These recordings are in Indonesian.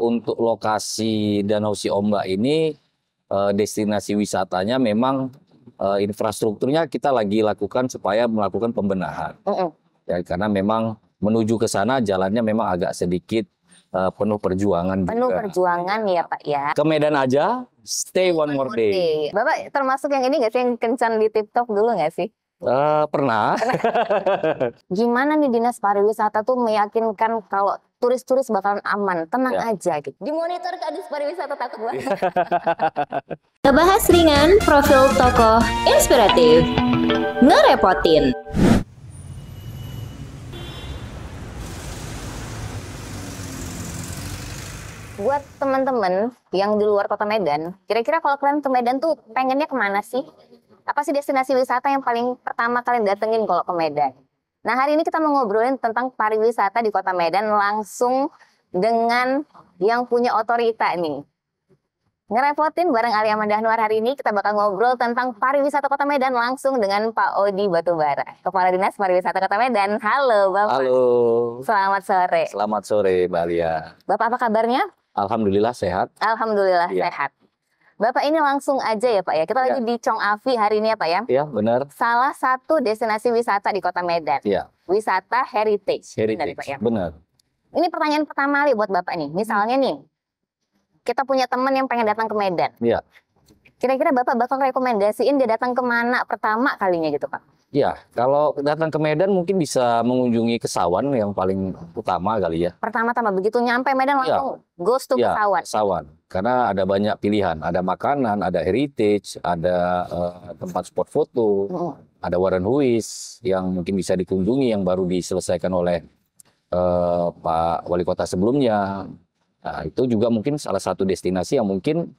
Untuk lokasi Danau Si Ombak ini destinasi wisatanya memang infrastrukturnya kita lagi lakukan supaya melakukan pembenahan. Ya, karena memang menuju ke sana jalannya memang agak sedikit penuh perjuangan Penuh juga. perjuangan ya Pak ya. Ke Medan aja, stay one more day. Bapak termasuk yang ini nggak sih, yang kencan di TikTok dulu nggak sih? Pernah. Gimana nih Dinas Pariwisata tuh meyakinkan kalau turis-turis bakalan aman, tenang Ya. aja gitu. Dimonitor ke Dinas Pariwisata takut banget. Ngebahas ringan, profil tokoh inspiratif, ngerepotin. Buat teman-teman yang di luar kota Medan, kira-kira kalau kalian ke Medan tuh pengennya kemana sih? Apa sih destinasi wisata yang paling pertama kalian datengin kalau ke Medan? Nah, hari ini kita mau ngobrolin tentang pariwisata di kota Medan langsung dengan yang punya otorita nih. Ngerepotin bareng Ali Amanda Anwar. Hari ini kita bakal ngobrol tentang pariwisata kota Medan langsung dengan Pak Odi Batubara, Kepala Dinas Pariwisata Kota Medan. Halo Bapak. Halo. Selamat sore. Selamat sore, Mbak Alia. Bapak apa kabarnya? Alhamdulillah sehat. Alhamdulillah Iya. sehat. Bapak ini langsung aja ya Pak ya. Kita lagi di Chong Afi hari ini ya Pak ya. Iya, benar. Salah satu destinasi wisata di Kota Medan. Iya. Wisata heritage. Benar ya, Pak ya? Benar. Ini pertanyaan pertama nih buat Bapak nih. Misalnya nih, kita punya teman yang pengen datang ke Medan. Iya. Kira-kira Bapak bakal rekomendasiin dia datang kemana pertama kalinya gitu Pak? Ya, kalau datang ke Medan mungkin bisa mengunjungi Kesawan yang paling utama kali ya. Pertama-tama begitu nyampe Medan langsung goes to Ya, Kesawan. Kesawan. Karena ada banyak pilihan. Ada makanan, ada heritage, ada tempat spot foto, ada Waran Huis yang mungkin bisa dikunjungi yang baru diselesaikan oleh Pak Wali Kota sebelumnya. Nah, itu juga mungkin salah satu destinasi yang mungkin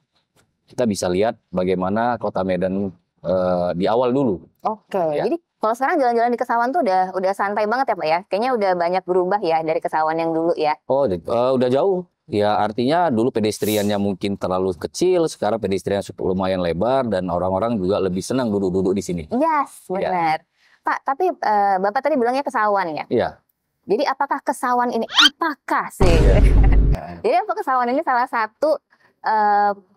kita bisa lihat bagaimana Kota Medan di awal dulu. Oke, Ya. jadi kalau sekarang jalan-jalan di Kesawan tuh udah santai banget ya Pak ya? Kayaknya udah banyak berubah ya dari Kesawan yang dulu ya? Oh, udah jauh. Ya, artinya dulu pedestriannya mungkin terlalu kecil, sekarang pedestriannya lumayan lebar dan orang-orang juga lebih senang duduk-duduk di sini. Yes, Ya. benar. Pak, tapi Bapak tadi bilangnya Kesawan ya? Iya. Jadi apakah Kesawan ini, apakah sih? Jadi apa Kesawan ini salah satu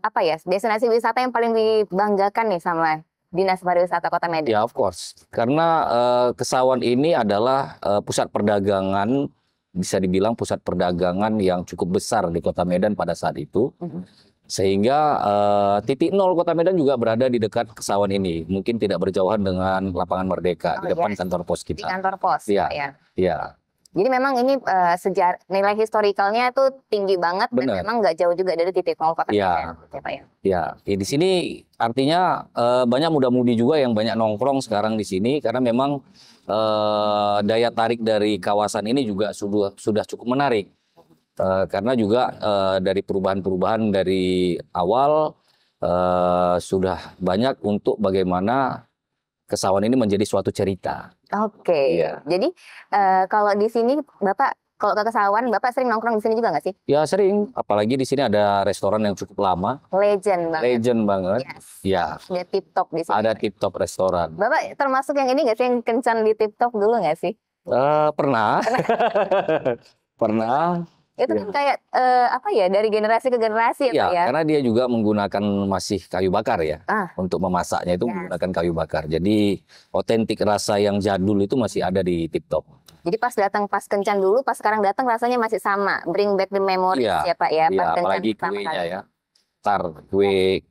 apa ya, destinasi wisata yang paling dibanggakan nih sama Dinas Pariwisata Kota Medan? Ya, of course. Karena Kesawan ini adalah pusat perdagangan, bisa dibilang pusat perdagangan yang cukup besar di Kota Medan pada saat itu. Sehingga titik nol Kota Medan juga berada di dekat Kesawan ini. Mungkin tidak berjauhan dengan Lapangan Merdeka, di depan kantor pos Di kita. kantor pos, Iya. Pak ya. Iya. Jadi memang ini nilai historikalnya itu tinggi banget Benar. dan memang nggak jauh juga dari titik nol Kota Iya. Medan, ya Pak ya. Ya, di sini artinya banyak muda-mudi juga yang banyak nongkrong sekarang di sini karena memang daya tarik dari kawasan ini juga sudah cukup menarik. Karena juga dari perubahan-perubahan dari awal sudah banyak untuk bagaimana Kesawan ini menjadi suatu cerita. Oke. Iya. Jadi kalau di sini Bapak kalau ke Kesawan, Bapak sering nongkrong di sini juga nggak sih? Ya sering, apalagi di sini ada restoran yang cukup lama, Legend banget. legend banget. Yes. Ya, Ada tip top di sini. ada tip top restoran. Bapak termasuk yang ini nggak sih, yang kencan di tip top dulu nggak sih? Pernah, pernah. Itu kan kayak apa ya, dari generasi ke generasi ya Ya, Pak ya? karena dia juga menggunakan masih kayu bakar ya. Ah. Untuk memasaknya itu Yes. menggunakan kayu bakar. Jadi otentik rasa yang jadul itu masih ada di Tip Top. Jadi pas datang pas kencan dulu, pas sekarang datang rasanya masih sama. Bring back the memories Iya. ya Pak ya. Iya, Pas kencan apalagi pertama kuenya kali. ya.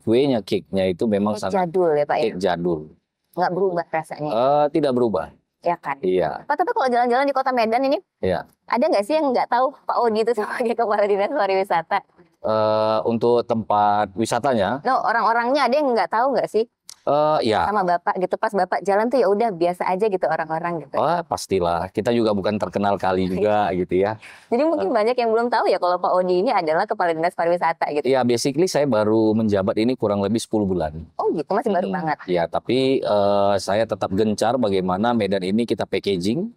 Kuenya, cake-nya itu memang Kayak sangat jadul ya Pak ya. cake jadul. Nggak berubah rasanya. Tidak berubah. Ya kan? Iya, Pak, tapi kalau jalan-jalan di Kota Medan ini, iya. ada nggak sih yang nggak tahu Pak Odi itu sebagai Kepala Dinas Pariwisata? Untuk tempat wisatanya, No, orang-orangnya ada yang nggak tahu nggak sih ya. sama Bapak gitu? Pas Bapak jalan tuh ya udah biasa aja gitu orang-orang gitu. Pastilah. Kita juga bukan terkenal kali juga gitu ya. Jadi mungkin banyak yang belum tahu ya kalau Pak Odi ini adalah Kepala Dinas Pariwisata gitu. Ya, basically saya baru menjabat ini kurang lebih 10 bulan. Oh gitu, masih baru banget. Ya, tapi saya tetap gencar bagaimana Medan ini kita packaging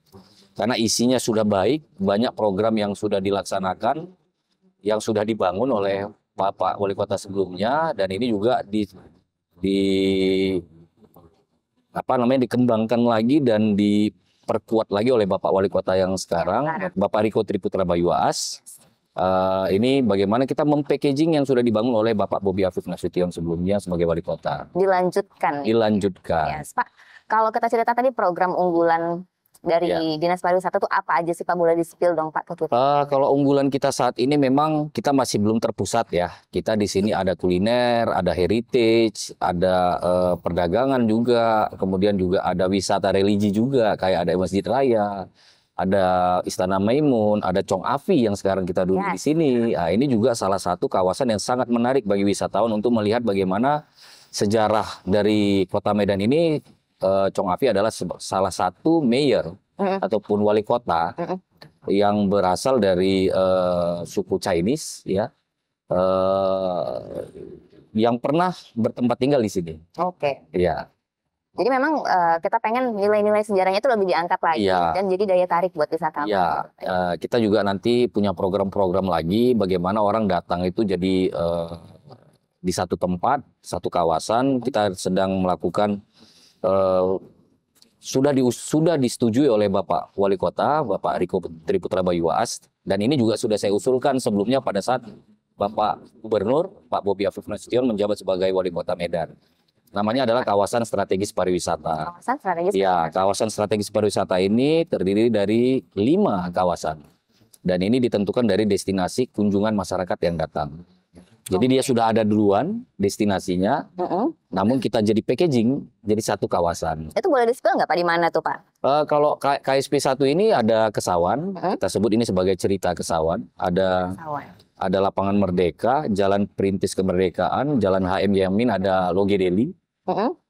karena isinya sudah baik, banyak program yang sudah dilaksanakan, yang sudah dibangun oleh Pak Wali Kota sebelumnya, dan ini juga dikembangkan lagi dan diperkuat lagi oleh Bapak Wali Kota yang sekarang, Bapak Riko Triputra Bayuas. Ini bagaimana kita mempackaging yang sudah dibangun oleh Bapak Bobi Afif Nasution sebelumnya sebagai wali kota. Dilanjutkan. Dilanjutkan. Yes, Pak. Kalau kita cerita tadi program unggulan dari Dinas Pariwisata itu apa aja sih Pak? Boleh di-spill dong Pak ke kita. Kalau unggulan kita saat ini memang kita masih belum terpusat ya. Kita di sini ada kuliner, ada heritage, ada perdagangan juga, kemudian juga ada wisata religi juga, kayak ada Masjid Raya, ada Istana Maimun, ada Chong Afi yang sekarang kita duduk di sini. Nah, ini juga salah satu kawasan yang sangat menarik bagi wisatawan untuk melihat bagaimana sejarah dari Kota Medan ini. Chong Afi adalah salah satu mayor ataupun wali kota yang berasal dari suku Chinese ya, yang pernah bertempat tinggal di sini. Oke. Ya. Jadi memang kita pengen nilai-nilai sejarahnya itu lebih diangkat lagi dan jadi daya tarik buat wisatawan. Ya, kita juga nanti punya program-program lagi bagaimana orang datang itu jadi di satu tempat, satu kawasan. Kita sedang melakukan sudah disetujui oleh Bapak Wali Kota, Bapak Riko Triputra Bayuas, dan ini juga sudah saya usulkan sebelumnya pada saat Bapak Gubernur Pak Bobi Afif Nasution menjabat sebagai Wali Kota Medan. Namanya adalah kawasan strategis pariwisata. Kawasan strategis. Ya, kawasan strategis pariwisata ini terdiri dari 5 kawasan, dan ini ditentukan dari destinasi kunjungan masyarakat yang datang. Jadi dia sudah ada duluan destinasinya, namun kita jadi packaging jadi satu kawasan. Itu boleh di-spill nggak Pak di mana tuh Pak? Kalau KSP 1 ini ada Kesawan, kita sebut ini sebagai cerita Kesawan. Ada Lapangan Merdeka, Jalan Perintis Kemerdekaan, Jalan HM Yamin, ada Logedeli.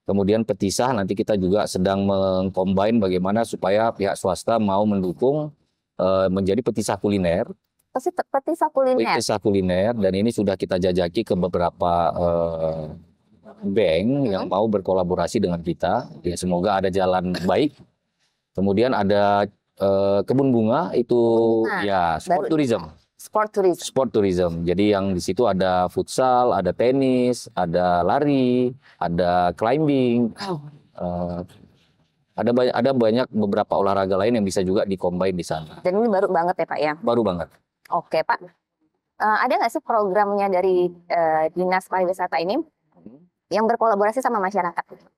Kemudian Petisah, nanti kita juga sedang mengcombine bagaimana supaya pihak swasta mau mendukung menjadi petisah kuliner. Petisah kuliner. Petisah kuliner, dan ini sudah kita jajaki ke beberapa bank yang mau berkolaborasi dengan kita. Ya, semoga ada jalan baik. Kemudian ada kebun bunga itu ya sport tourism. Sport tourism. Jadi yang di situ ada futsal, ada tenis, ada lari, ada climbing. Ada banyak beberapa olahraga lain yang bisa juga dikombin di sana. Dan ini baru banget ya Pak ya? Baru banget. Oke Pak, ada nggak sih programnya dari Dinas Pariwisata ini yang berkolaborasi sama masyarakat?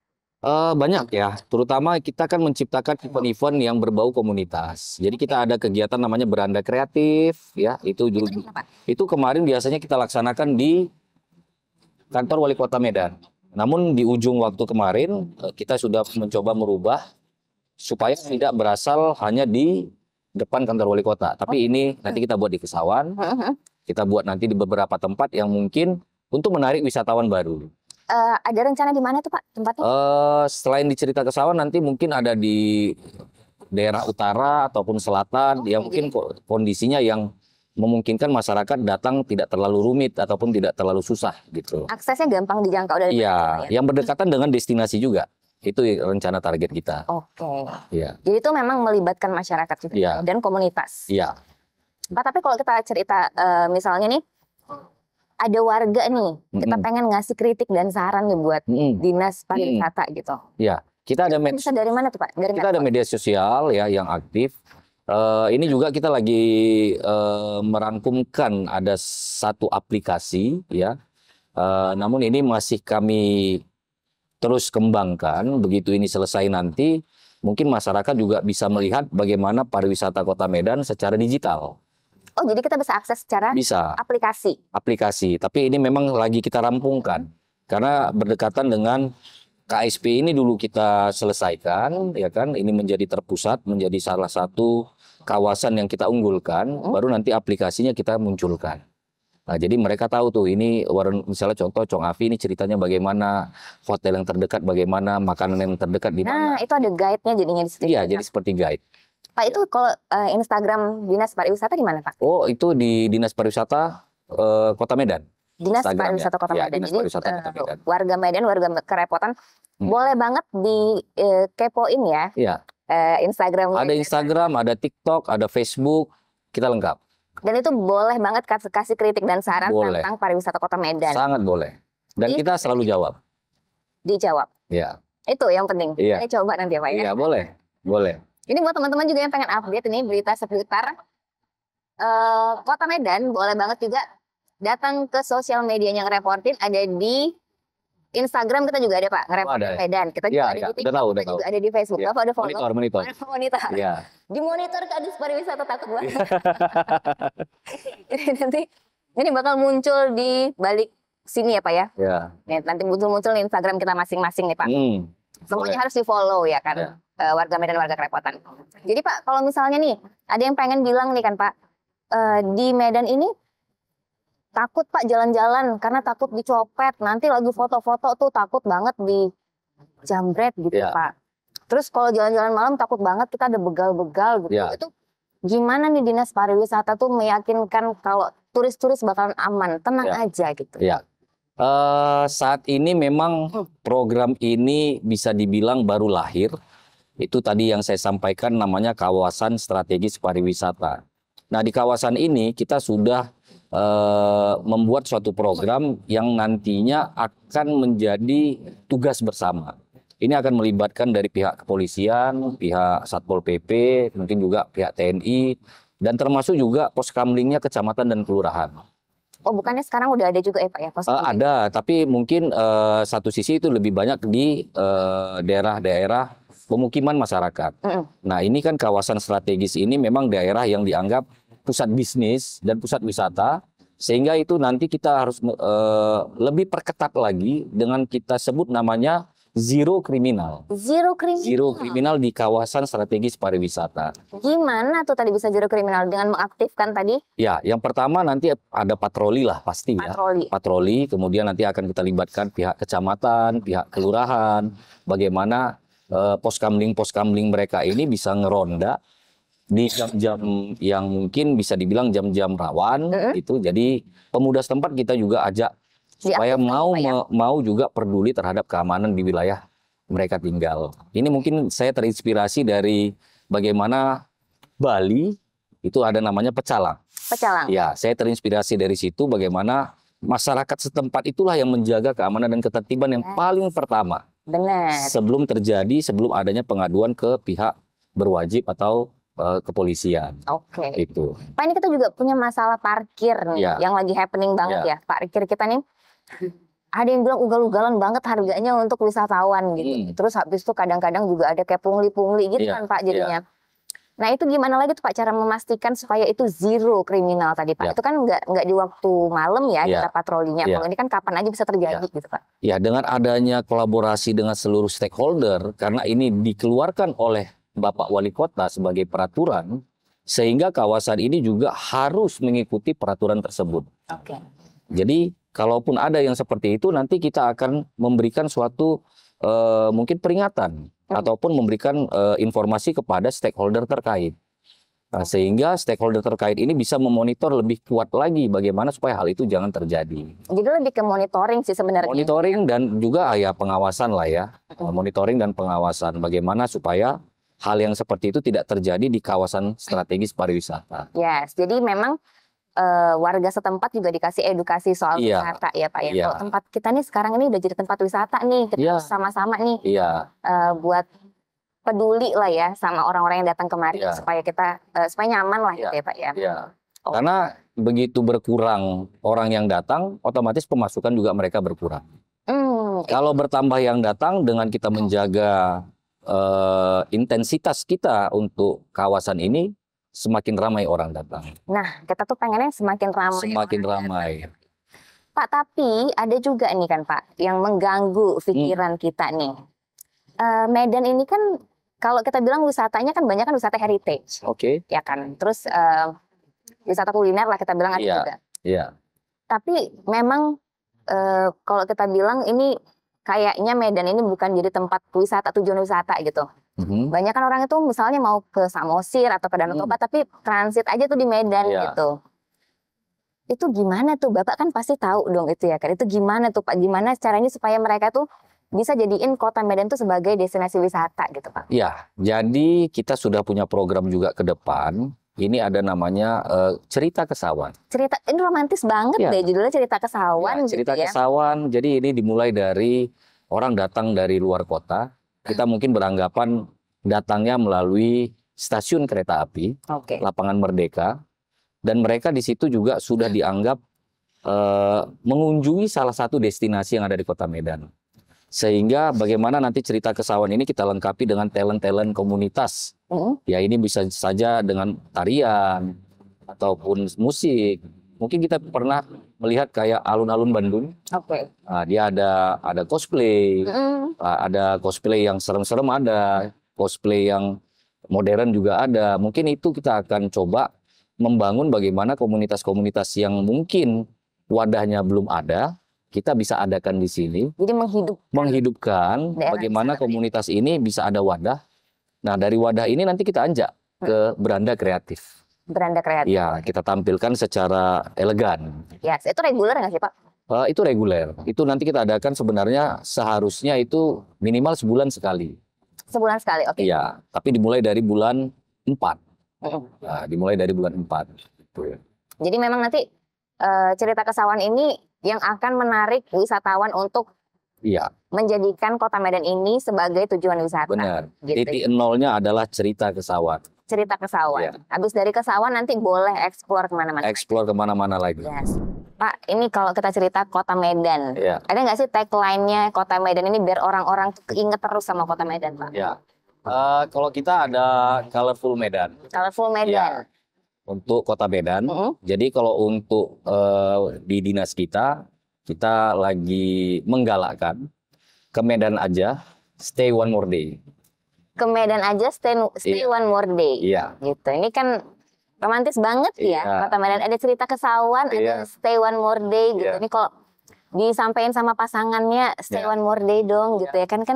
Banyak ya, terutama kita kan menciptakan event-event yang berbau komunitas. Jadi kita ada kegiatan namanya Beranda Kreatif, ya itu kemarin biasanya kita laksanakan di kantor Wali Kota Medan. Namun di ujung waktu kemarin kita sudah mencoba merubah supaya tidak berasal hanya di depan kantor wali kota, tapi ini nanti kita buat di Kesawan, kita buat nanti di beberapa tempat yang mungkin untuk menarik wisatawan baru. Ada rencana di mana tuh Pak tempatnya? Selain di cerita Kesawan, nanti mungkin ada di daerah utara ataupun selatan, yang mungkin kondisinya yang memungkinkan masyarakat datang tidak terlalu rumit ataupun tidak terlalu susah gitu. Aksesnya gampang dijangkau dari Iya, yang berdekatan dengan destinasi juga. Itu rencana target kita. Oke. Iya. Jadi itu memang melibatkan masyarakat juga dan komunitas. Iya. Pak, tapi kalau kita cerita misalnya nih ada warga nih, kita pengen ngasih kritik dan saran nih buat Dinas Pariwisata gitu. Iya. Kita ada bisa dari mana tuh Pak? Kita ada media sosial ya yang aktif. Ini juga kita lagi merangkumkan ada satu aplikasi ya. Namun ini masih kami terus kembangkan. Begitu ini selesai nanti, mungkin masyarakat juga bisa melihat bagaimana pariwisata Kota Medan secara digital. Oh, jadi kita bisa akses secara aplikasi? Aplikasi, tapi ini memang lagi kita rampungkan. Karena berdekatan dengan KSP ini dulu kita selesaikan, ya kan? Ini menjadi terpusat, menjadi salah satu kawasan yang kita unggulkan, baru nanti aplikasinya kita munculkan. Nah, jadi mereka tahu tuh ini misalnya contoh Chong Afi ini ceritanya bagaimana, hotel yang terdekat bagaimana, makanan yang terdekat di mana. Nah, itu ada guide-nya jadinya di situ. Iya, jadi seperti guide. Pak, itu kalau Instagram Dinas Pariwisata di mana, Pak? Oh, itu di Dinas Pariwisata Kota Medan. Dinas Pariwisata Kota Medan. Dinas Pariwisata Kota Medan. Warga Medan, warga kerepotan, boleh banget di kepoin ya. Iya. Instagram. Ada Instagram, ada TikTok, ada Facebook, kita lengkap. Dan itu boleh banget kasih kritik dan saran tentang pariwisata Kota Medan. Sangat boleh. Dan kita selalu jawab. Dijawab. Iya. Itu yang penting. Iya. Saya coba nanti ya Pak ya. Iya, boleh. Boleh. Ini buat teman-teman juga yang pengen update ini berita seputar Kota Medan boleh banget juga datang ke sosial medianya ngereportin, ada di Instagram kita juga ada Pak, ngereportin ada. Medan. Kita juga Ya, ada ya, di udah TikTok, tahu, kita udah tahu. juga ada di Facebook. Ya. Bapak ada follow? Monitor. Monitor. Ya. Dimonitor ke Dinas Pariwisata takut banget. Jadi nanti ini bakal muncul di balik sini ya Pak ya. Ya. Nih, nanti muncul di Instagram kita masing-masing nih Pak. Semuanya Boleh. harus di follow ya kan. Ya. Warga Medan, warga Kerepotan. Jadi Pak, kalau misalnya nih ada yang pengen bilang nih kan Pak, di Medan ini takut Pak jalan-jalan karena takut dicopet. Nanti lagi foto-foto tuh takut banget di jambret gitu Ya. Pak. Terus kalau jalan-jalan malam takut banget kita ada begal-begal gitu. Ya. Itu gimana nih Dinas Pariwisata tuh meyakinkan kalau turis-turis bakalan aman, tenang Ya. aja gitu. Ya. Saat ini memang program ini bisa dibilang baru lahir. Itu tadi yang saya sampaikan namanya kawasan strategis pariwisata. Nah, di kawasan ini kita sudah membuat suatu program yang nantinya akan menjadi tugas bersama. Ini akan melibatkan dari pihak kepolisian, pihak Satpol PP, mungkin juga pihak TNI, dan termasuk juga poskamlingnya kecamatan dan kelurahan. Oh, bukannya sekarang udah ada juga ya Pak ya? Ada, tapi mungkin satu sisi itu lebih banyak di daerah-daerah pemukiman masyarakat. Nah, ini kan kawasan strategis ini memang daerah yang dianggap pusat bisnis dan pusat wisata, sehingga itu nanti kita harus lebih perketat lagi dengan kita sebut namanya zero kriminal. Zero kriminal. Zero kriminal di kawasan strategis pariwisata. Gimana tuh tadi bisa zero kriminal dengan mengaktifkan tadi Ya, yang pertama nanti ada patroli lah pasti ya. patroli? Patroli, kemudian nanti akan kita libatkan pihak kecamatan, pihak kelurahan, bagaimana poskamling mereka ini bisa ngeronda di jam-jam yang mungkin bisa dibilang jam-jam rawan itu. Jadi pemuda setempat kita juga ajak supaya mau juga peduli terhadap keamanan di wilayah mereka tinggal. Ini mungkin saya terinspirasi dari bagaimana Bali itu ada namanya pecalang. Pecalang. Ya, saya terinspirasi dari situ bagaimana masyarakat setempat itulah yang menjaga keamanan dan ketertiban yang paling pertama. Benar. Sebelum adanya pengaduan ke pihak berwajib atau kepolisian. Oke. Itu. Pak, ini kita juga punya masalah parkir nih, Ya. yang lagi happening banget ya. Parkir kita nih, ada yang bilang ugal-ugalan banget harganya untuk wisatawan gitu. Terus habis itu kadang-kadang juga ada kayak pungli-pungli gitu Iya, kan Pak jadinya. Nah itu gimana lagi tuh Pak cara memastikan supaya itu zero kriminal tadi Pak? Ya. Itu kan nggak di waktu malam ya Ya. kita patrolinya. Ya. Kalau ini kan kapan aja bisa terjadi gitu Pak. Ya, dengan adanya kolaborasi dengan seluruh stakeholder, karena ini dikeluarkan oleh Bapak Wali Kota sebagai peraturan, sehingga kawasan ini juga harus mengikuti peraturan tersebut. Oke. Jadi, kalaupun ada yang seperti itu, nanti kita akan memberikan suatu mungkin peringatan ataupun memberikan informasi kepada stakeholder terkait. Nah, sehingga stakeholder terkait ini bisa memonitor lebih kuat lagi bagaimana supaya hal itu jangan terjadi. Jadi lebih ke monitoring sih sebenarnya. Monitoring dan juga ya pengawasan lah ya. Monitoring dan pengawasan bagaimana supaya hal yang seperti itu tidak terjadi di kawasan strategis pariwisata. Yes, jadi memang warga setempat juga dikasih edukasi soal Iya. wisata ya Pak ya. Iya. Kalau tempat kita nih sekarang ini udah jadi tempat wisata nih, kita Iya. harus sama-sama nih Iya, buat peduli lah ya sama orang-orang yang datang kemari Iya. supaya kita supaya nyaman lah gitu Iya. ya Pak ya. iya. Oh. Karena begitu berkurang orang yang datang, otomatis pemasukan juga mereka berkurang. Kalau bertambah yang datang dengan kita menjaga intensitas kita untuk kawasan ini, semakin ramai orang datang. Nah, kita tuh pengennya semakin ramai. Semakin orang ramai. datang. Pak, tapi ada juga nih kan Pak yang mengganggu pikiran kita nih. Medan ini kan kalau kita bilang wisatanya kan banyak kan wisata heritage, Oke. ya kan. Terus wisata kuliner lah kita bilang ada Iya. juga. Iya. Tapi memang kalau kita bilang ini kayaknya Medan ini bukan jadi tempat wisata, tujuan wisata gitu. Banyak kan orang itu misalnya mau ke Samosir atau ke Danau Toba, tapi transit aja tuh di Medan Iya. gitu. Itu gimana tuh? Bapak kan pasti tahu dong itu ya kan. Itu gimana tuh Pak? Gimana caranya supaya mereka tuh bisa jadiin kota Medan tuh sebagai destinasi wisata gitu Pak? Ya, jadi kita sudah punya program juga ke depan. Ini ada namanya Cerita Kesawan. Cerita, ini romantis banget Iya. deh judulnya Cerita Kesawan Ya, Cerita gitu ya. Kesawan. Jadi ini dimulai dari orang datang dari luar kota. Kita mungkin beranggapan datangnya melalui stasiun kereta api, Oke. Lapangan Merdeka. dan mereka di situ juga sudah dianggap mengunjungi salah satu destinasi yang ada di Kota Medan. Sehingga bagaimana nanti cerita Kesawan ini kita lengkapi dengan talent-talent komunitas. Ya ini bisa saja dengan tarian ataupun musik. Mungkin kita pernah melihat kayak alun-alun Bandung. Oke. Nah, dia ada cosplay, ada cosplay yang serem-serem, ada cosplay yang modern juga ada. Mungkin itu kita akan coba membangun bagaimana komunitas-komunitas yang mungkin wadahnya belum ada, kita bisa adakan di sini. Jadi menghidupkan daerah bagaimana wisata. komunitas ini bisa ada wadah. Nah, dari wadah ini nanti kita anjak ke beranda kreatif. Beranda kreatif. Ya, kita tampilkan secara elegan. Ya, itu reguler nggak sih Pak? Itu reguler. Itu nanti kita adakan sebenarnya seharusnya itu minimal sebulan sekali. Sebulan sekali, oke. Iya, tapi dimulai dari bulan 4. Mm-mm. Nah, dimulai dari bulan 4. Gitu ya. Jadi memang nanti cerita Kesawan ini yang akan menarik wisatawan untuk Iya, menjadikan Kota Medan ini sebagai tujuan wisata. benar. Gitu. Titik nolnya adalah cerita Kesawan. Cerita Kesawan. Iya. Habis dari Kesawan nanti boleh eksplor kemana-mana. Eksplor kemana-mana lagi. Yes. Pak, ini kalau kita cerita Kota Medan, Iya. ada nggak sih tagline-nya Kota Medan ini biar orang-orang tuh keinget terus sama Kota Medan, Pak? Ya. Kalau kita ada Colorful Medan. Colorful Medan. Ya. Untuk Kota Medan. Jadi kalau untuk di dinas kita lagi menggalakkan ke Medan aja, stay one more day. Ke Medan aja stay Iya. one more day. Iya. Gitu. Ini kan romantis banget ya. Iya. Kota Medan ada cerita Kesawan, Iya. ada stay one more day gitu. Iya. Ini kalau disampaikan sama pasangannya stay Iya. one more day dong gitu ya. Kan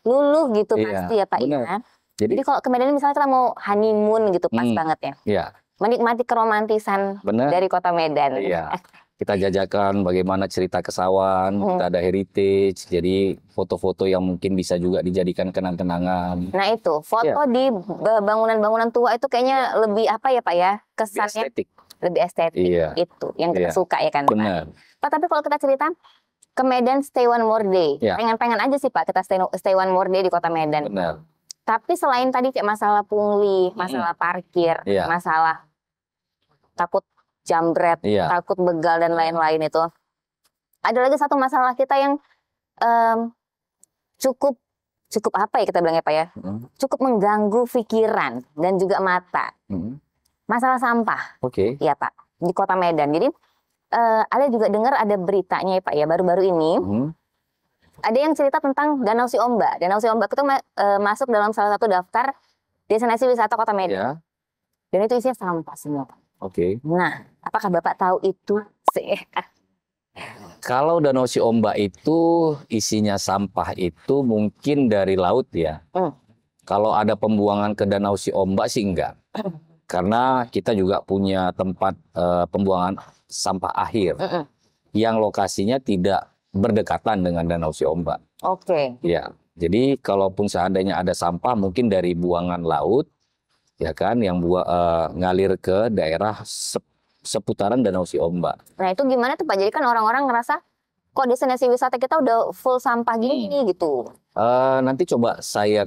luluh gitu Iya. pasti ya Pak Benar. ya. Jadi Jadi kalau ke Medan misalnya kita mau honeymoon gitu pas banget ya. ya, Menikmati keromantisan benar. dari Kota Medan. Iya. Kita jajakan bagaimana cerita Kesawan, kita ada heritage, jadi foto-foto yang mungkin bisa juga dijadikan kenang-kenangan. Nah itu foto Iya. di bangunan-bangunan tua itu kayaknya lebih apa ya Pak ya, Lebih kesannya estetik. lebih estetik. Iya. Itu yang kita Iya. suka ya kan Pak. Benar. Pak, tapi kalau kita cerita ke Medan stay one more day, Iya. pengen-pengen aja sih Pak kita stay one more day di Kota Medan. Benar. Tapi selain tadi kayak masalah pungli, masalah parkir, Iya. masalah takut jambret, Iya. takut begal dan lain-lain itu, ada lagi satu masalah kita yang cukup apa ya kita bilangnya Pak ya, cukup mengganggu pikiran dan juga mata. Masalah sampah, Oke. ya Pak, di Kota Medan. Jadi ada juga dengar ada beritanya ya Pak ya, baru-baru ini ada yang cerita tentang Danau Si Ombak. Danau Si Ombak itu masuk dalam salah satu daftar destinasi wisata Kota Medan. Ya. Dan itu isinya sampah semua Pak. Oke. Nah, apakah Bapak tahu itu sih? Kalau Danau Si Ombak itu isinya sampah itu mungkin dari laut ya. Kalau ada pembuangan ke Danau Si Ombak sih enggak. Karena kita juga punya tempat pembuangan sampah akhir yang lokasinya tidak berdekatan dengan Danau Si Ombak. Oke. Ya. Jadi kalaupun seandainya ada sampah mungkin dari buangan laut ya kan yang ngalir ke daerah seputaran Danau Si Ombak. Nah, itu gimana tuh Pak? Jadi kan orang-orang ngerasa kok destinasi wisata kita udah full sampah gini gitu. Nanti coba saya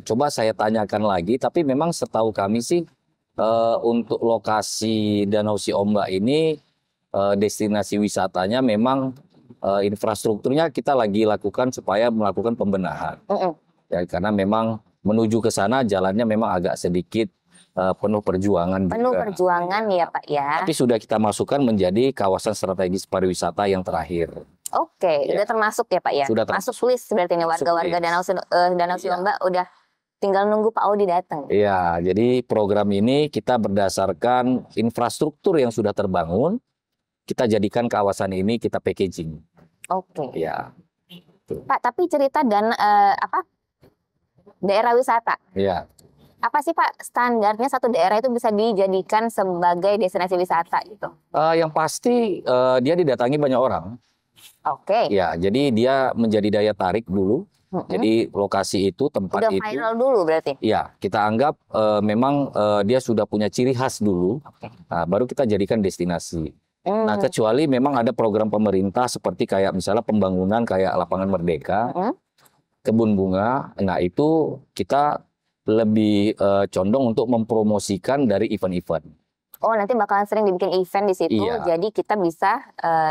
coba saya tanyakan lagi. Tapi memang setahu kami sih untuk lokasi Danau Si Ombak ini destinasi wisatanya memang infrastrukturnya kita lagi lakukan supaya melakukan pembenahan. Ya, karena memang menuju ke sana jalannya memang agak sedikit penuh perjuangan Penuh juga. perjuangan ya Pak ya. Tapi sudah kita masukkan menjadi kawasan strategis pariwisata yang terakhir. Oke, Ya. udah termasuk ya Pak ya. Sudah Masuk list berarti ini Masuk warga-warga list. Danau Si Iya. Ombak udah tinggal nunggu Pak Audi datang. Iya, jadi program ini kita berdasarkan infrastruktur yang sudah terbangun, kita jadikan kawasan ini kita packaging. Oke. Iya, Pak, tapi cerita dan daerah wisata. iya. Apa sih Pak standarnya satu daerah itu bisa dijadikan sebagai destinasi wisata gitu? Yang pasti dia didatangi banyak orang. Oke. Ya, jadi dia menjadi daya tarik dulu. Jadi lokasi itu, tempat Udah itu, viral dulu berarti. ya kita anggap memang dia sudah punya ciri khas dulu. Nah, baru kita jadikan destinasi. Nah, kecuali memang ada program pemerintah seperti kayak misalnya pembangunan kayak Lapangan Merdeka, Kebun Bunga. Nah, itu kita lebih condong untuk mempromosikan dari event-event. Oh, nanti bakalan sering dibikin event di situ. Iya. Jadi kita bisa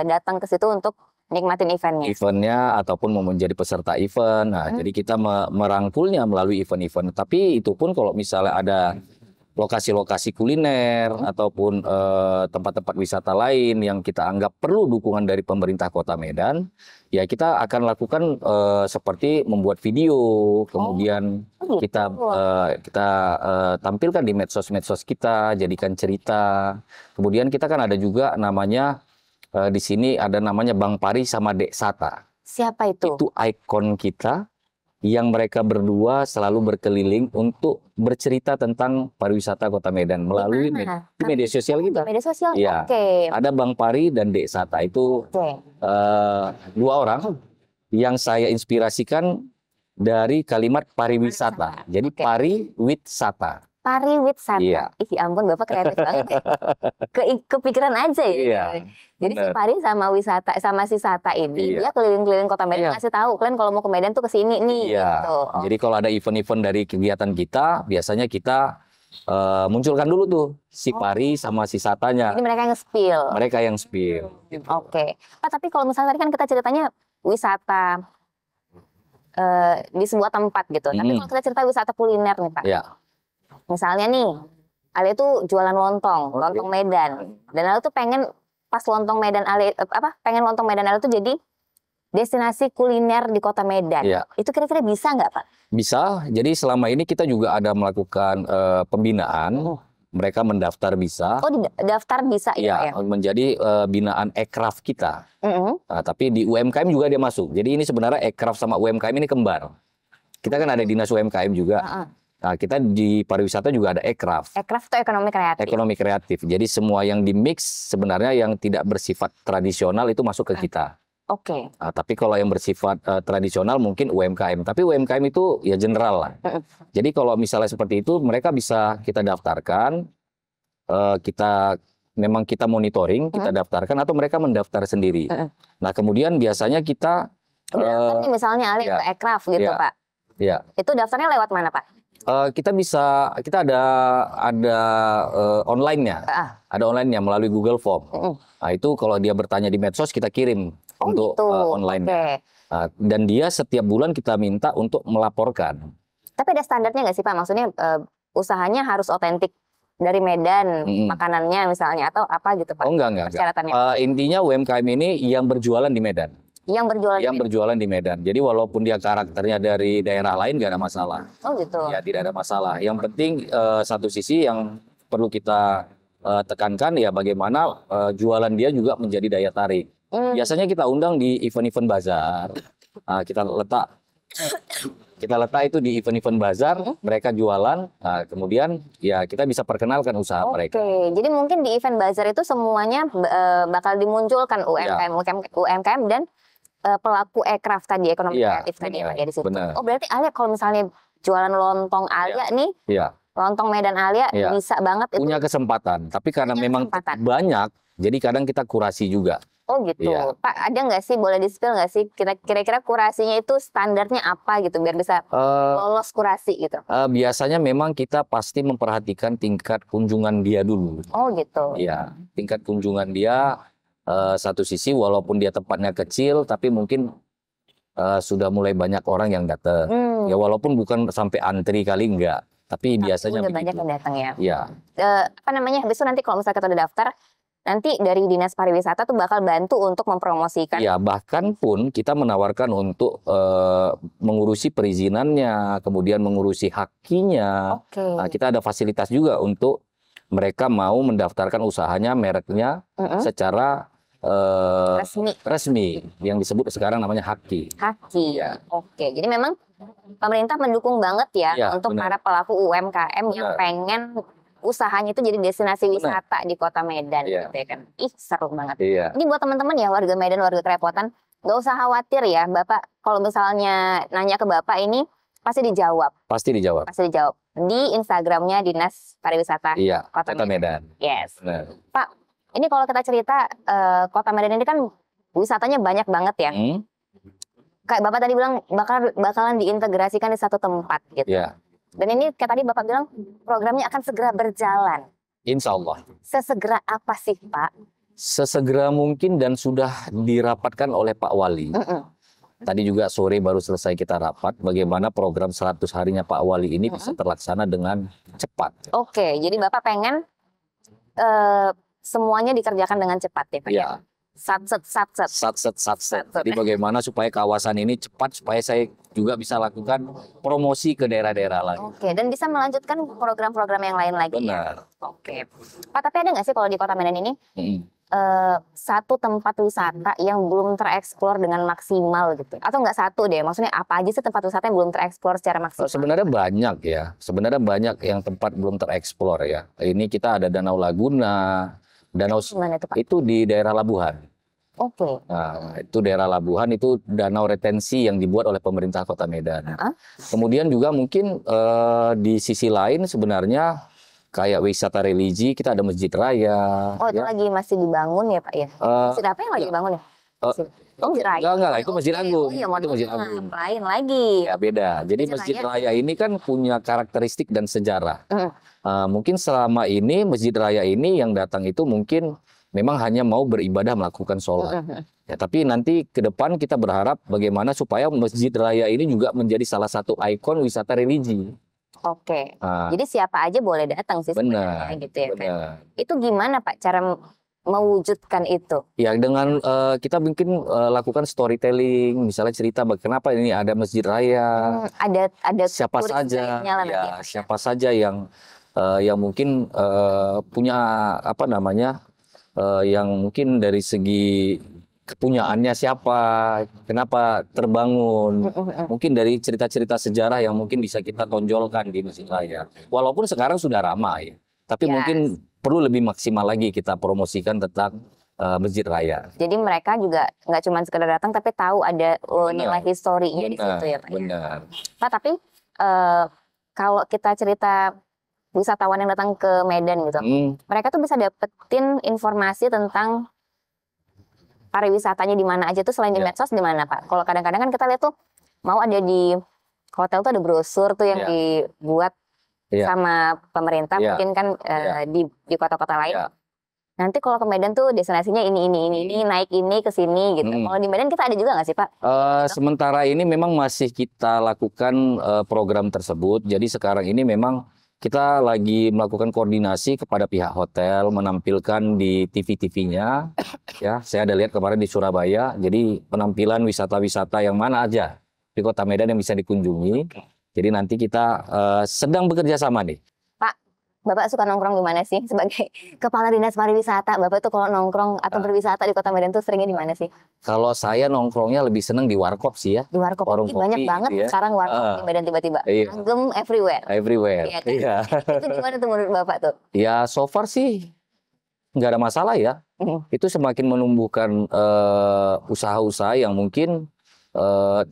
datang ke situ untuk nikmatin eventnya. Eventnya ataupun mau menjadi peserta event. Nah, jadi kita merangkulnya melalui event-event. Tapi itu pun kalau misalnya ada lokasi-lokasi kuliner ataupun tempat-tempat wisata lain yang kita anggap perlu dukungan dari pemerintah Kota Medan, ya kita akan lakukan seperti membuat video, kemudian kita tampilkan di medsos-medsos kita, jadikan cerita. Kemudian kita kan ada juga namanya di sini ada namanya Bang Pari sama Dek Sata. Siapa itu? Itu ikon kita yang mereka berdua selalu berkeliling untuk bercerita tentang pariwisata Kota Medan melalui di media sosial kita. Media sosial? Iya. Oke. Ada Bang Pari dan Dek Sata itu dua orang yang saya inspirasikan dari kalimat pariwisata. Jadi Pari with Sata. Pari with Sata. Iya. Ih, ampun, Bapak kreatif banget ya. Kepikiran aja ya. Iya. Jadi si Pari sama wisata sama si Sata ini dia keliling-keliling Kota Medan kasih tahu kalian kalau mau ke Medan tuh ke sini nih gitu. Jadi kalau ada event-event dari kegiatan kita, biasanya kita munculkan dulu tuh si Pari sama si Satanya. Ini mereka yang spill. Mereka yang spill. Oke. Pak, tapi kalau misalnya tadi kan kita ceritanya wisata di sebuah tempat gitu. Tapi kalau kita cerita wisata kuliner nih, Pak. Iya. Misalnya nih, Ale tuh jualan lontong Medan. Dan Ale tuh pengen pas lontong Medan Ale pengen lontong Medan Ale tuh jadi destinasi kuliner di Kota Medan. Iya. Itu kira-kira bisa nggak, Pak? Bisa. Jadi selama ini kita juga ada melakukan pembinaan. Mereka mendaftar bisa. Oh, daftar bisa ya, Pak ya? Menjadi binaan Ekraf kita. Mm-hmm. Tapi di UMKM juga dia masuk. Jadi ini sebenarnya Ekraf sama UMKM ini kembar. Kita kan ada dinas UMKM juga. Nah, kita di pariwisata juga ada Ekraf. Ekraf itu ekonomi kreatif. Ekonomi kreatif. Jadi semua yang di mix sebenarnya yang tidak bersifat tradisional itu masuk ke kita. Oke. Nah, tapi kalau yang bersifat tradisional mungkin UMKM. Tapi UMKM itu ya general lah. Jadi kalau misalnya seperti itu mereka bisa kita daftarkan. Memang kita monitoring, kita daftarkan atau mereka mendaftar sendiri. Nah kemudian biasanya kita nih misalnya Ale ke Ekraf gitu, Pak. Iya. Itu daftarnya lewat mana, Pak? Kita ada online-nya. Ada online-nya melalui Google Form. Nah, itu kalau dia bertanya di medsos kita kirim untuk online-nya. Dan dia setiap bulan kita minta untuk melaporkan. Tapi ada standarnya nggak sih, Pak? Maksudnya usahanya harus otentik dari Medan, makanannya misalnya atau apa gitu, Pak? Oh, enggak. Intinya UMKM ini yang berjualan di Medan. Yang berjualan di Medan. Jadi walaupun dia karakternya dari daerah lain nggak ada masalah. Oh gitu. Ya tidak ada masalah. Yang penting satu sisi yang perlu kita tekankan ya bagaimana jualan dia juga menjadi daya tarik. Biasanya kita undang di event-event bazar. Kita letak itu di event-event bazar, mereka jualan, kemudian ya kita bisa perkenalkan usaha mereka. Oke, jadi mungkin di event bazar itu semuanya bakal dimunculkan UMKM dan pelaku Ekraf tadi, ekonomi kreatif tadi ya di situ. Benar. Oh berarti Alia kalau misalnya jualan lontong Alia nih, lontong Medan Alia bisa banget itu. Punya kesempatan, tapi karena memang banyak, jadi kadang kita kurasi juga. Oh gitu, Pak ada nggak sih, boleh di-spill nggak sih kira-kira kurasinya itu standarnya apa gitu biar bisa lolos kurasi gitu? Biasanya memang kita pasti memperhatikan tingkat kunjungan dia dulu. Oh gitu. Iya, tingkat kunjungan dia. Satu sisi walaupun dia tempatnya kecil tapi mungkin sudah mulai banyak orang yang datang. Ya walaupun bukan sampai antri kali enggak, tapi biasanya udah banyak yang datang ya. Iya. Besok nanti kalau misalnya kita udah daftar, nanti dari Dinas Pariwisata tuh bakal bantu untuk mempromosikan. Iya, bahkan pun kita menawarkan untuk mengurusi perizinannya, kemudian mengurusi hakinya. Nah, kita ada fasilitas juga untuk mereka mau mendaftarkan usahanya, mereknya secara resmi yang disebut sekarang namanya haki. Ya. Oke, jadi memang pemerintah mendukung banget ya untuk para pelaku UMKM yang pengen usahanya itu jadi destinasi wisata di Kota Medan gitu ya kan. Ih, seru banget. Ini buat teman-teman ya warga Medan, warga Kerepotan, nggak usah khawatir ya, Bapak kalau misalnya nanya ke Bapak ini pasti dijawab. Pasti dijawab di Instagramnya Dinas Pariwisata Kota Medan. Yes. Benar. Pak, ini kalau kita cerita Kota Medan ini kan wisatanya banyak banget ya. Kayak Bapak tadi bilang bakalan diintegrasikan di satu tempat gitu. Dan ini kayak tadi Bapak bilang programnya akan segera berjalan. Insya Allah. Sesegera apa sih Pak? Sesegera mungkin dan sudah dirapatkan oleh Pak Wali. Tadi juga sore baru selesai kita rapat bagaimana program 100 harinya Pak Wali ini bisa terlaksana dengan cepat. Oke, jadi Bapak pengen semuanya dikerjakan dengan cepat ya Pak? Ya, Satset. satset. Jadi bagaimana supaya kawasan ini cepat supaya saya juga bisa lakukan promosi ke daerah-daerah lain. Oke, dan bisa melanjutkan program-program yang lain lagi. Benar. Oke. Pak, tapi ada nggak sih kalau di Kota Medan ini satu tempat wisata yang belum tereksplor dengan maksimal gitu? Atau nggak satu deh, maksudnya apa aja sih tempat wisata yang belum tereksplor secara maksimal? Sebenarnya banyak ya, sebenarnya banyak yang tempat belum tereksplor ya. Ini kita ada Danau Laguna, Gimana itu Pak? itu di daerah Labuhan. Oke. Nah, itu daerah Labuhan itu danau retensi yang dibuat oleh pemerintah Kota Medan. Kemudian juga mungkin di sisi lain sebenarnya kayak wisata religi kita ada Masjid Raya. Oh, itu lagi masih dibangun ya Pak ya? Masjid apa yang lagi dibangun ya? Oh, Masjid Raya. Enggak, itu Masjid Agung. Oh iya, Itu Masjid Agung. lain lagi. Ya beda. Jadi Masjid Masjid Raya ini kan punya karakteristik dan sejarah. Mungkin selama ini Masjid Raya ini yang datang itu mungkin memang hanya mau beribadah melakukan sholat. Ya, tapi nanti ke depan kita berharap bagaimana supaya Masjid Raya ini juga menjadi salah satu ikon wisata religi. Oke. Jadi siapa aja boleh datang sih sebenarnya gitu ya kan. Benar. Itu gimana Pak cara mewujudkan itu? Ya dengan kita mungkin lakukan storytelling, misalnya cerita kenapa ini ada Masjid Raya. Ada Siapa turis saja, guide-nya lah nanti ya, ya, Pak. siapa saja yang mungkin punya apa namanya, yang mungkin dari segi kepunyaannya siapa, kenapa terbangun, mungkin dari cerita-cerita sejarah yang mungkin bisa kita tonjolkan di Masjid Raya. Walaupun sekarang sudah ramai, tapi mungkin perlu lebih maksimal lagi kita promosikan tentang Masjid Raya. Jadi mereka juga nggak cuma sekedar datang tapi tahu ada nilai historinya di situ ya Pak. Benar. Pak, tapi kalau kita cerita wisatawan yang datang ke Medan gitu, mereka tuh bisa dapetin informasi tentang pariwisatanya di mana aja tuh selain di medsos di mana Pak? Kalau kadang-kadang kan kita lihat tuh mau ada di hotel tuh ada brosur tuh yang dibuat sama pemerintah mungkin kan di kota-kota lain. Nanti kalau ke Medan tuh destinasinya ini naik ini ke sini gitu. Kalau di Medan kita ada juga nggak sih Pak? Sementara ini memang masih kita lakukan program tersebut. Jadi sekarang ini memang kita lagi melakukan koordinasi kepada pihak hotel, menampilkan di TV-TV-nya. Ya, saya ada lihat kemarin di Surabaya. Jadi penampilan wisata-wisata yang mana aja di Kota Medan yang bisa dikunjungi. Jadi nanti kita sedang bekerja sama nih. Pak, Bapak suka nongkrong di mana sih sebagai Kepala Dinas Pariwisata? Bapak tuh kalau nongkrong atau berwisata di Kota Medan tuh seringnya di mana sih? Kalau saya nongkrongnya lebih seneng di warkop sih ya. Di warkop. Warung Banyak kopi banget gitu ya. sekarang warkop di Medan tiba-tiba. Anggem everywhere. Iya kan? Iya. Itu gimana tuh menurut Bapak tuh? Ya so far sih nggak ada masalah ya. Itu semakin menumbuhkan usaha-usaha yang mungkin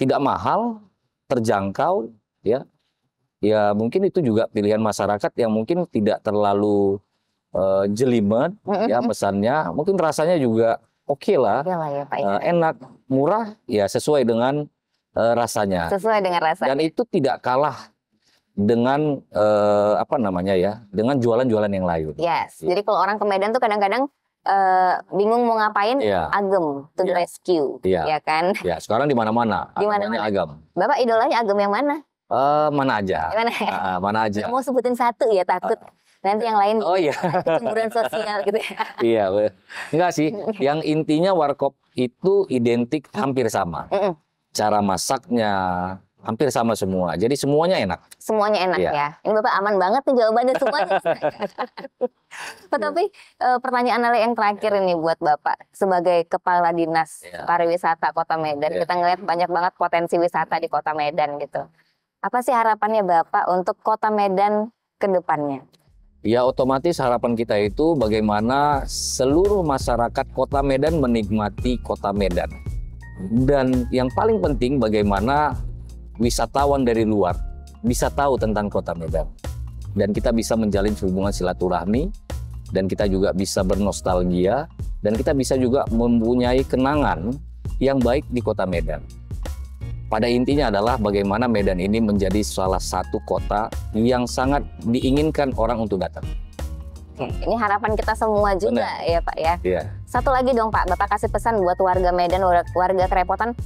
tidak mahal, terjangkau ya. Ya mungkin itu juga pilihan masyarakat yang mungkin tidak terlalu jelimet ya pesannya. Mungkin rasanya juga oke lah, ya, Pak, ya. enak, murah ya sesuai dengan rasanya. Sesuai dengan rasanya. Dan itu tidak kalah dengan apa namanya ya, dengan jualan-jualan yang lain. Yes. Jadi kalau orang ke Medan tuh kadang-kadang bingung mau ngapain, Agem to the rescue, ya kan? Ya, sekarang di mana-mana. Di mana-mana. Agam. Bapak idolanya Agem yang mana? Mana aja. Mana aja. Nggak mau sebutin satu ya, takut nanti yang lain cemburuan sosial gitu ya. Iya, enggak sih. Yang intinya warkop itu identik hampir sama. Cara masaknya hampir sama semua. Jadi semuanya enak. Semuanya enak ya. Ini Bapak aman banget nih jawabannya semuanya. Pak, tapi pertanyaan yang terakhir ini buat Bapak sebagai Kepala Dinas Pariwisata Kota Medan. Kita ngeliat banyak banget potensi wisata di Kota Medan gitu. Apa sih harapannya Bapak untuk Kota Medan ke depannya? Ya otomatis harapan kita itu bagaimana seluruh masyarakat Kota Medan menikmati Kota Medan. Dan yang paling penting bagaimana wisatawan dari luar bisa tahu tentang Kota Medan. Dan kita bisa menjalin hubungan silaturahmi, dan kita juga bisa bernostalgia, dan kita bisa juga mempunyai kenangan yang baik di Kota Medan. Pada intinya adalah bagaimana Medan ini menjadi salah satu kota yang sangat diinginkan orang untuk datang. Oke, ini harapan kita semua juga ya Pak ya. Iya. Satu lagi dong Pak, Bapak kasih pesan buat warga Medan, warga Kerepotan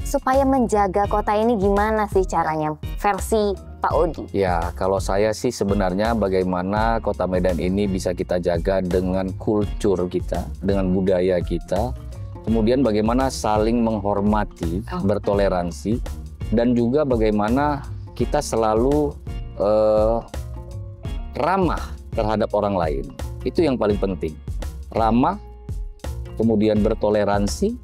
supaya menjaga kota ini gimana sih caranya? Versi Pak Odi. Ya, kalau saya sih sebenarnya bagaimana kota Medan ini bisa kita jaga dengan kultur kita, dengan budaya kita. Kemudian bagaimana saling menghormati, bertoleransi, dan juga bagaimana kita selalu ramah terhadap orang lain. Itu yang paling penting. Ramah, kemudian bertoleransi,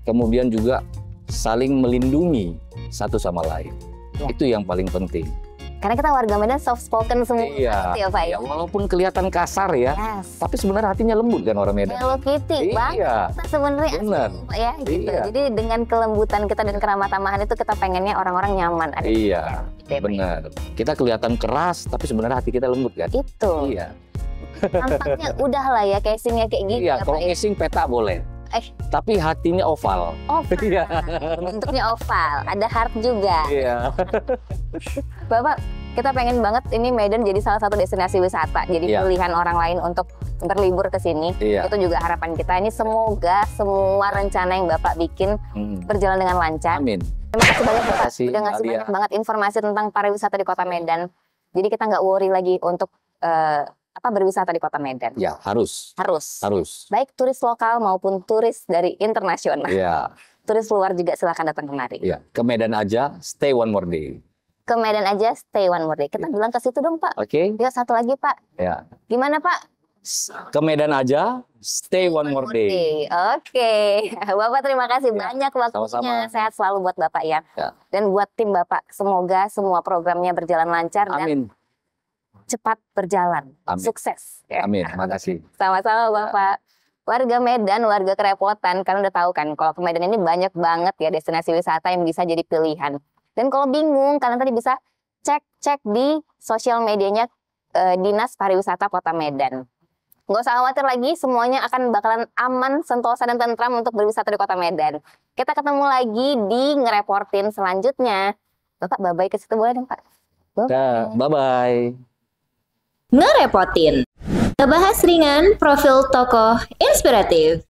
kemudian juga saling melindungi satu sama lain. Ya. Itu yang paling penting. Karena kita warga Medan soft spoken semua Iya, ya Pak ya. walaupun kelihatan kasar ya, Yes. tapi sebenarnya hatinya lembut kan orang Medan. Hello Kitty banget Iya, kita sebenarnya benar. asli, Pak ya gitu. Iya. Jadi dengan kelembutan kita dan keramat tamahan itu kita pengennya orang-orang nyaman ada di Iya, Medan, gitu ya, Pak ya. benar. Kita kelihatan keras, tapi sebenarnya hati kita lembut kan? Itu. Iya. Tampaknya udah lah ya casingnya kayak gitu Iya, ya kalau Pak ya. casing peta boleh. Tapi hatinya oval. Oval. Iya. Bentuknya oval, ada heart juga. Iya. Bapak, kita pengen banget ini Medan jadi salah satu destinasi wisata. Jadi Iya. pilihan orang lain untuk berlibur ke sini. Iya. Itu juga harapan kita. Ini semoga semua rencana yang Bapak bikin berjalan dengan lancar. Amin. Terima kasih banyak Bapak. kasih, Udah ngasih Alia. banyak banget informasi tentang pariwisata di Kota Medan. Jadi kita nggak worry lagi untuk berwisata di Kota Medan. Ya, harus. Harus. Baik turis lokal maupun turis dari internasional. Iya. Turis luar juga silakan datang kemari. Iya. Ke Medan aja, stay one more day. Ke Medan aja, stay one more day. Kita bilang ke situ dong Pak. Oke? Ya satu lagi Pak. Ya. Gimana Pak? Ke Medan aja, stay one more day. Oke. Bapak terima kasih banyak waktunya. sama-sama. Sehat selalu buat Bapak ya. Ya. Dan buat tim Bapak, semoga semua programnya berjalan lancar dan Amin. cepat berjalan. Amin. Sukses. Ya. Amin. Makasih. Sama-sama Bapak. Warga Medan, warga Kerepotan, kalian udah tahu kan kalau ke Medan ini banyak banget ya destinasi wisata yang bisa jadi pilihan. Dan kalau bingung, kalian tadi bisa cek di sosial medianya Dinas Pariwisata Kota Medan. Nggak usah khawatir lagi, semuanya akan bakalan aman, sentosa, dan tentram untuk berwisata di Kota Medan. Kita ketemu lagi di Ngereportin selanjutnya. Bapak, bye-bye ke situ boleh dong Pak? Bye-bye. Ngerepotin. Ngebahas ringan profil tokoh inspiratif.